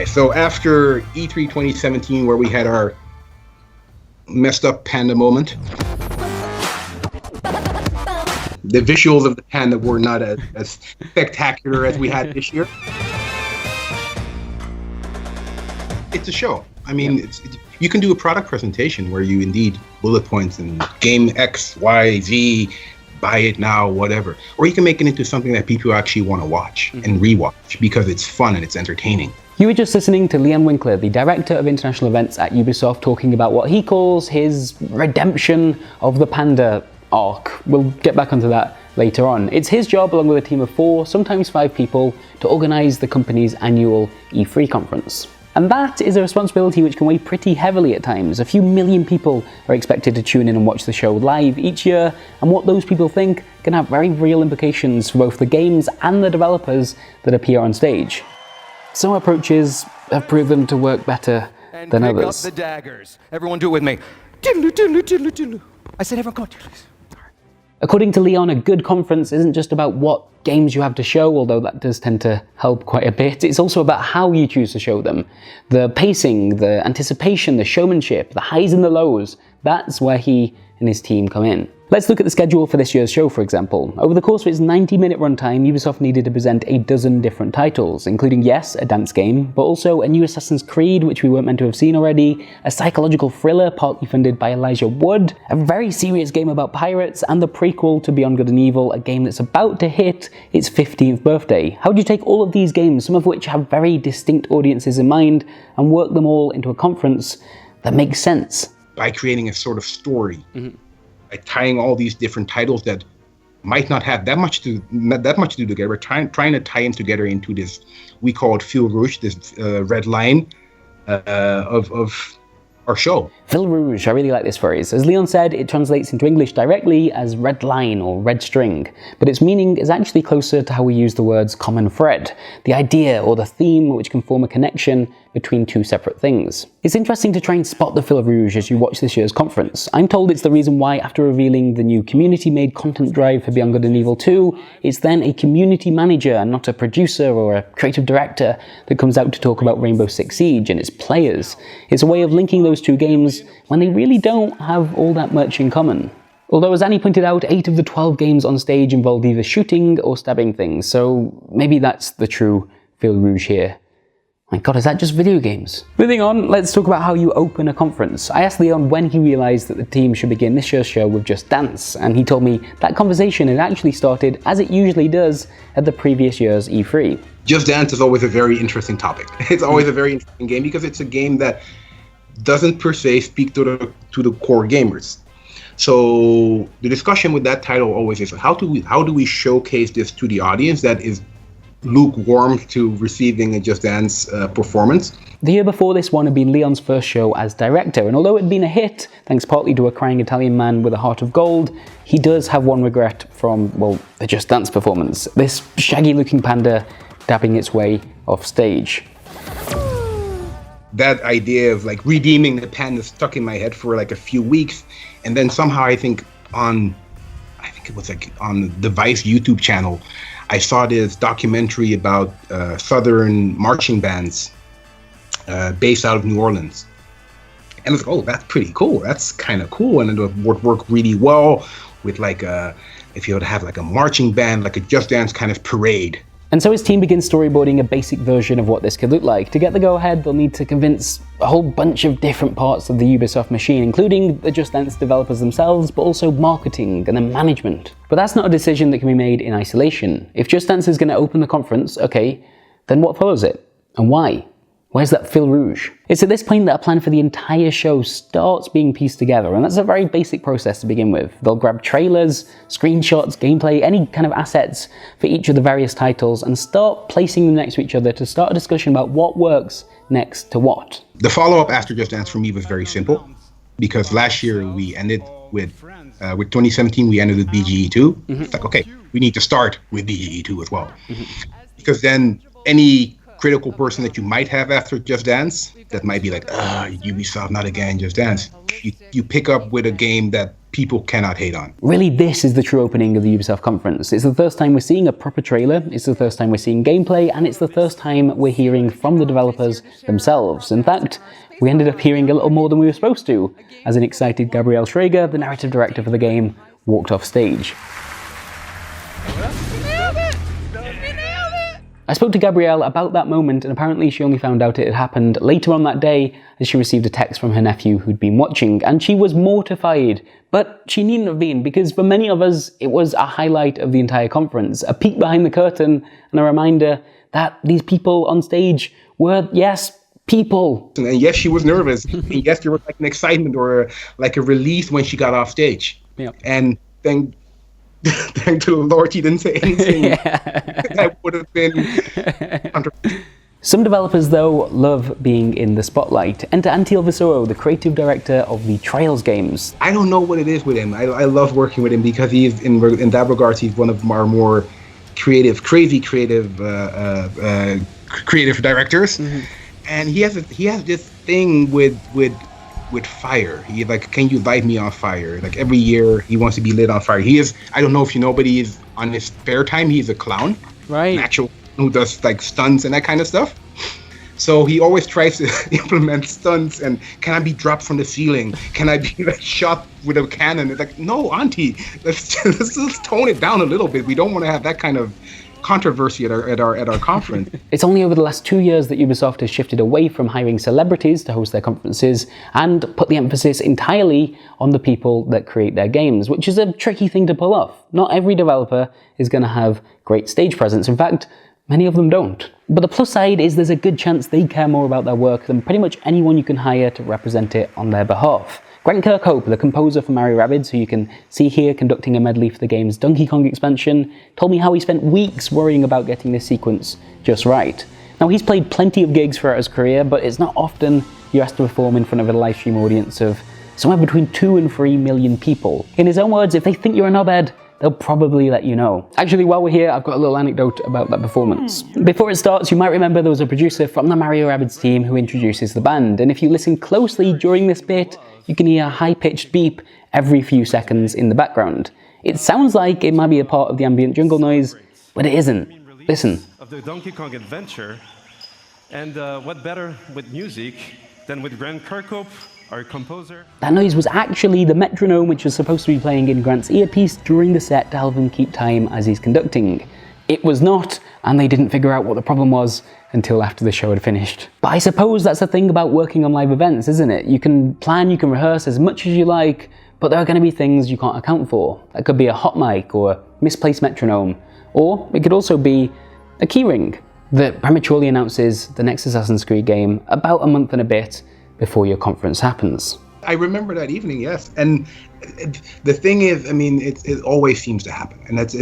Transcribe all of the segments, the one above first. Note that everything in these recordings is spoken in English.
so after E3 2017, where we had our messed up panda moment, the visuals of the panda were not as spectacular as we had this year. It's a show. I mean, you can do a product presentation where you indeed bullet points and game X, Y, Z, buy it now, whatever. Or you can make it into something that people actually want to watch and rewatch because it's fun and it's entertaining. You were just listening to Leon Winkler, the director of international events at Ubisoft, talking about what he calls his redemption of the panda arc. We'll get back onto that later on. It's his job, along with a team of 4, sometimes 5 people, to organise the company's annual E3 conference. And that is a responsibility which can weigh pretty heavily at times. A few million people are expected to tune in and watch the show live each year, and what those people think can have very real implications for both the games and the developers that appear on stage. Some approaches have proven to work better than others. Pick up the daggers. Everyone do it with me. I said everyone go. According to Leon, a good conference isn't just about what games you have to show, although that does tend to help quite a bit. It's also about how you choose to show them. The pacing, the anticipation, the showmanship, the highs and the lows, that's where he and his team come in. Let's look at the schedule for this year's show, for example. Over the course of its 90-minute runtime, Ubisoft needed to present a dozen different titles, including, yes, a dance game, but also a new Assassin's Creed, which we weren't meant to have seen already, a psychological thriller partly funded by Elijah Wood, a very serious game about pirates, and the prequel to Beyond Good and Evil, a game that's about to hit its 15th birthday. How do you take all of these games, some of which have very distinct audiences in mind, and work them all into a conference that makes sense? By creating a sort of story. By tying all these different titles that might not have that much to do together, trying to tie them together into this, we call it fil rouge, this red line of our show. Fil rouge, I really like this phrase. As Leon said, it translates into English directly as red line or red string, but its meaning is actually closer to how we use the words common thread, the idea or the theme which can form a connection between two separate things. It's interesting to try and spot the fil rouge as you watch this year's conference. I'm told it's the reason why, after revealing the new community-made content drive for Beyond Good and Evil 2, it's then a community manager and not a producer or a creative director that comes out to talk about Rainbow Six Siege and its players. It's a way of linking those two games when they really don't have all that much in common. Although, as Annie pointed out, 8 of the 12 games on stage involved either shooting or stabbing things, so maybe that's the true fil rouge here. My god, is that just video games? Moving on, let's talk about how you open a conference. I asked Leon when he realised that the team should begin this year's show with Just Dance, and he told me that conversation had actually started, as it usually does, at the previous year's E3. Just Dance is always a very interesting topic. It's always a very interesting game because it's a game that doesn't per se speak to the core gamers. So the discussion with that title always is how do we showcase this to the audience that is lukewarm to receiving a Just Dance performance. The year before this one had been Leon's first show as director, and although it had been a hit, thanks partly to a crying Italian man with a heart of gold, he does have one regret from, well, the Just Dance performance. This shaggy-looking panda dabbing its way off stage. That idea of like redeeming the panda stuck in my head for like a few weeks, and then somehow I think it was like on the Vice YouTube channel, I saw this documentary about Southern marching bands based out of New Orleans. And I was like, oh, that's pretty cool. That's kind of cool. And it would work really well with like if you would have like a marching band, like a Just Dance kind of parade. And so his team begins storyboarding a basic version of what this could look like. To get the go-ahead, they'll need to convince a whole bunch of different parts of the Ubisoft machine, including the Just Dance developers themselves, but also marketing and then management. But that's not a decision that can be made in isolation. If Just Dance is going to open the conference, okay, then what follows it? And why? Where's that fil rouge? It's at this point that a plan for the entire show starts being pieced together, and that's a very basic process to begin with. They'll grab trailers, screenshots, gameplay, any kind of assets for each of the various titles and start placing them next to each other to start a discussion about what works next to what. The follow-up after Just Dance for me was very simple, because last year we ended with 2017, we ended with BGE 2. It's like, okay, we need to start with BGE 2 as well. Because then any critical person that you might have after Just Dance that might be like, Ubisoft, not again, Just Dance. You pick up with a game that people cannot hate on. Really, this is the true opening of the Ubisoft conference. It's the first time we're seeing a proper trailer, it's the first time we're seeing gameplay, and it's the first time we're hearing from the developers themselves. In fact, we ended up hearing a little more than we were supposed to, as an excited Gabriel Schrager, the narrative director for the game, walked off stage. I spoke to Gabrielle about that moment, and apparently she only found out it had happened later on that day as she received a text from her nephew who'd been watching, and she was mortified. But she needn't have been, because for many of us, it was a highlight of the entire conference, a peek behind the curtain, and a reminder that these people on stage were, yes, people. And yes, she was nervous, and yes, there was like an excitement or like a relief when she got off stage. Yep. And then thank the Lord he didn't say anything that would have been controversial. Some developers, though, love being in the spotlight. Enter Antil Visoro, the creative director of the Trials games. I don't know what it is with him. I love working with him because he's, in that regard, he's one of our more creative, crazy creative directors. Mm-hmm. And he has this thing with fire. He like, can you light me on fire? Like every year he wants to be lit on fire. He is, I don't know if you know, but he is on his spare time, he's a clown. Right. An actual who does like stunts and that kind of stuff. So he always tries to implement stunts and can I be dropped from the ceiling? Can I be like shot with a cannon? It's like, no, Auntie, let's tone it down a little bit. We don't want to have that kind of controversy at our conference. It's only over the last 2 years that Ubisoft has shifted away from hiring celebrities to host their conferences and put the emphasis entirely on the people that create their games, which is a tricky thing to pull off. Not every developer is going to have great stage presence. In fact, many of them don't. But the plus side is there's a good chance they care more about their work than pretty much anyone you can hire to represent it on their behalf. Grant Kirkhope, the composer for Mario Rabbids, who you can see here conducting a medley for the game's Donkey Kong expansion, told me how he spent weeks worrying about getting this sequence just right. Now, he's played plenty of gigs throughout his career, but it's not often you're asked to perform in front of a live stream audience of somewhere between 2 and 3 million people. In his own words, if they think you're a knobhead, they'll probably let you know. Actually, while we're here, I've got a little anecdote about that performance. Before it starts, you might remember there was a producer from the Mario Rabbids team who introduces the band, and if you listen closely during this bit, you can hear a high-pitched beep every few seconds in the background. It sounds like it might be a part of the ambient jungle noise, but it isn't. Listen. Of the Donkey Kong adventure, and what better with music than with Grant Kirkhope, our composer. That noise was actually the metronome which was supposed to be playing in Grant's earpiece during the set to help him keep time as he's conducting. It was not, and they didn't figure out what the problem was until after the show had finished. But I suppose that's the thing about working on live events, isn't it? You can plan, you can rehearse as much as you like, but there are going to be things you can't account for. That could be a hot mic or a misplaced metronome, or it could also be a keyring that prematurely announces the next Assassin's Creed game about a month and a bit before your conference happens. I remember that evening, yes. And the thing is, I mean, it always seems to happen, and it's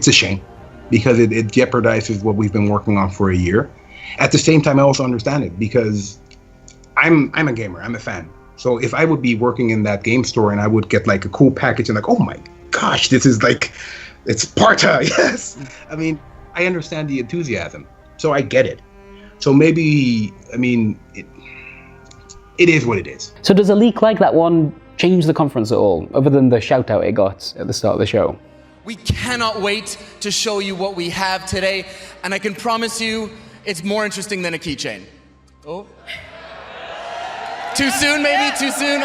a shame because it jeopardizes what we've been working on for a year. At the same time, I also understand it because I'm a gamer, I'm a fan. So if I would be working in that game store and I would get like a cool package and like, oh my gosh, this is like, it's Sparta, yes. I mean, I understand the enthusiasm, so I get it. So maybe, I mean, it is what it is. So does a leak like that one change the conference at all, other than the shout out it got at the start of the show? We cannot wait to show you what we have today, and I can promise you it's more interesting than a keychain. Oh. Too soon, maybe? Too soon?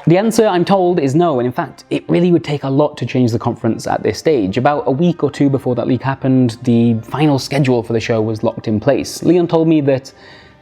The answer, I'm told, is no, and in fact, it really would take a lot to change the conference at this stage. About a week or two before that leak happened, the final schedule for the show was locked in place. Leon told me that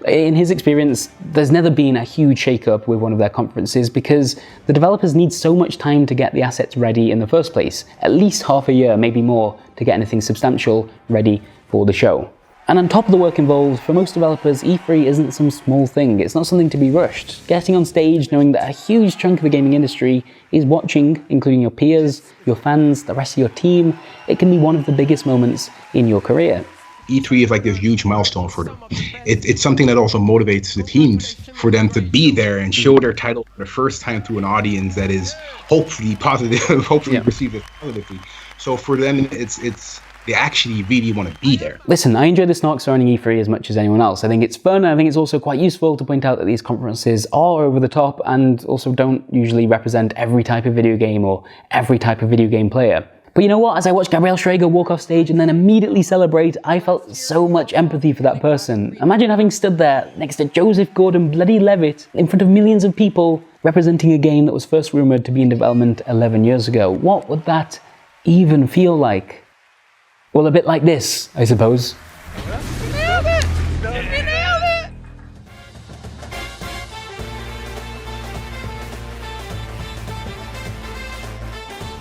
in his experience, there's never been a huge shake-up with one of their conferences because the developers need so much time to get the assets ready in the first place. At least half a year, maybe more, to get anything substantial ready for the show. And on top of the work involved, for most developers, E3 isn't some small thing. It's not something to be rushed. Getting on stage knowing that a huge chunk of the gaming industry is watching, including your peers, your fans, the rest of your team, it can be one of the biggest moments in your career. E3 is like this huge milestone for them. It's something that also motivates the teams for them to be there and show their title for the first time to an audience that is hopefully positive, hopefully received it positively. So for them, it's they actually really want to be there. Listen, I enjoy the snark surrounding E3 as much as anyone else. I think it's fun, and I think it's also quite useful to point out that these conferences are over the top and also don't usually represent every type of video game or every type of video game player. But you know what? As I watched Gabriel Schrager walk off stage and then immediately celebrate, I felt so much empathy for that person. Imagine having stood there next to Joseph Gordon-Levitt in front of millions of people representing a game that was first rumoured to be in development 11 years ago. What would that even feel like? Well, a bit like this, I suppose. Nailed it! We nailed it!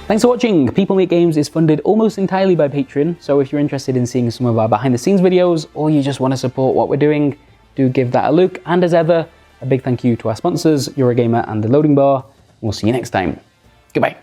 Thanks for watching. People Make Games is funded almost entirely by Patreon, so if you're interested in seeing some of our behind the scenes videos, or you just want to support what we're doing, do give that a look. And as ever, a big thank you to our sponsors, Eurogamer and The Loading Bar. We'll see you next time. Goodbye.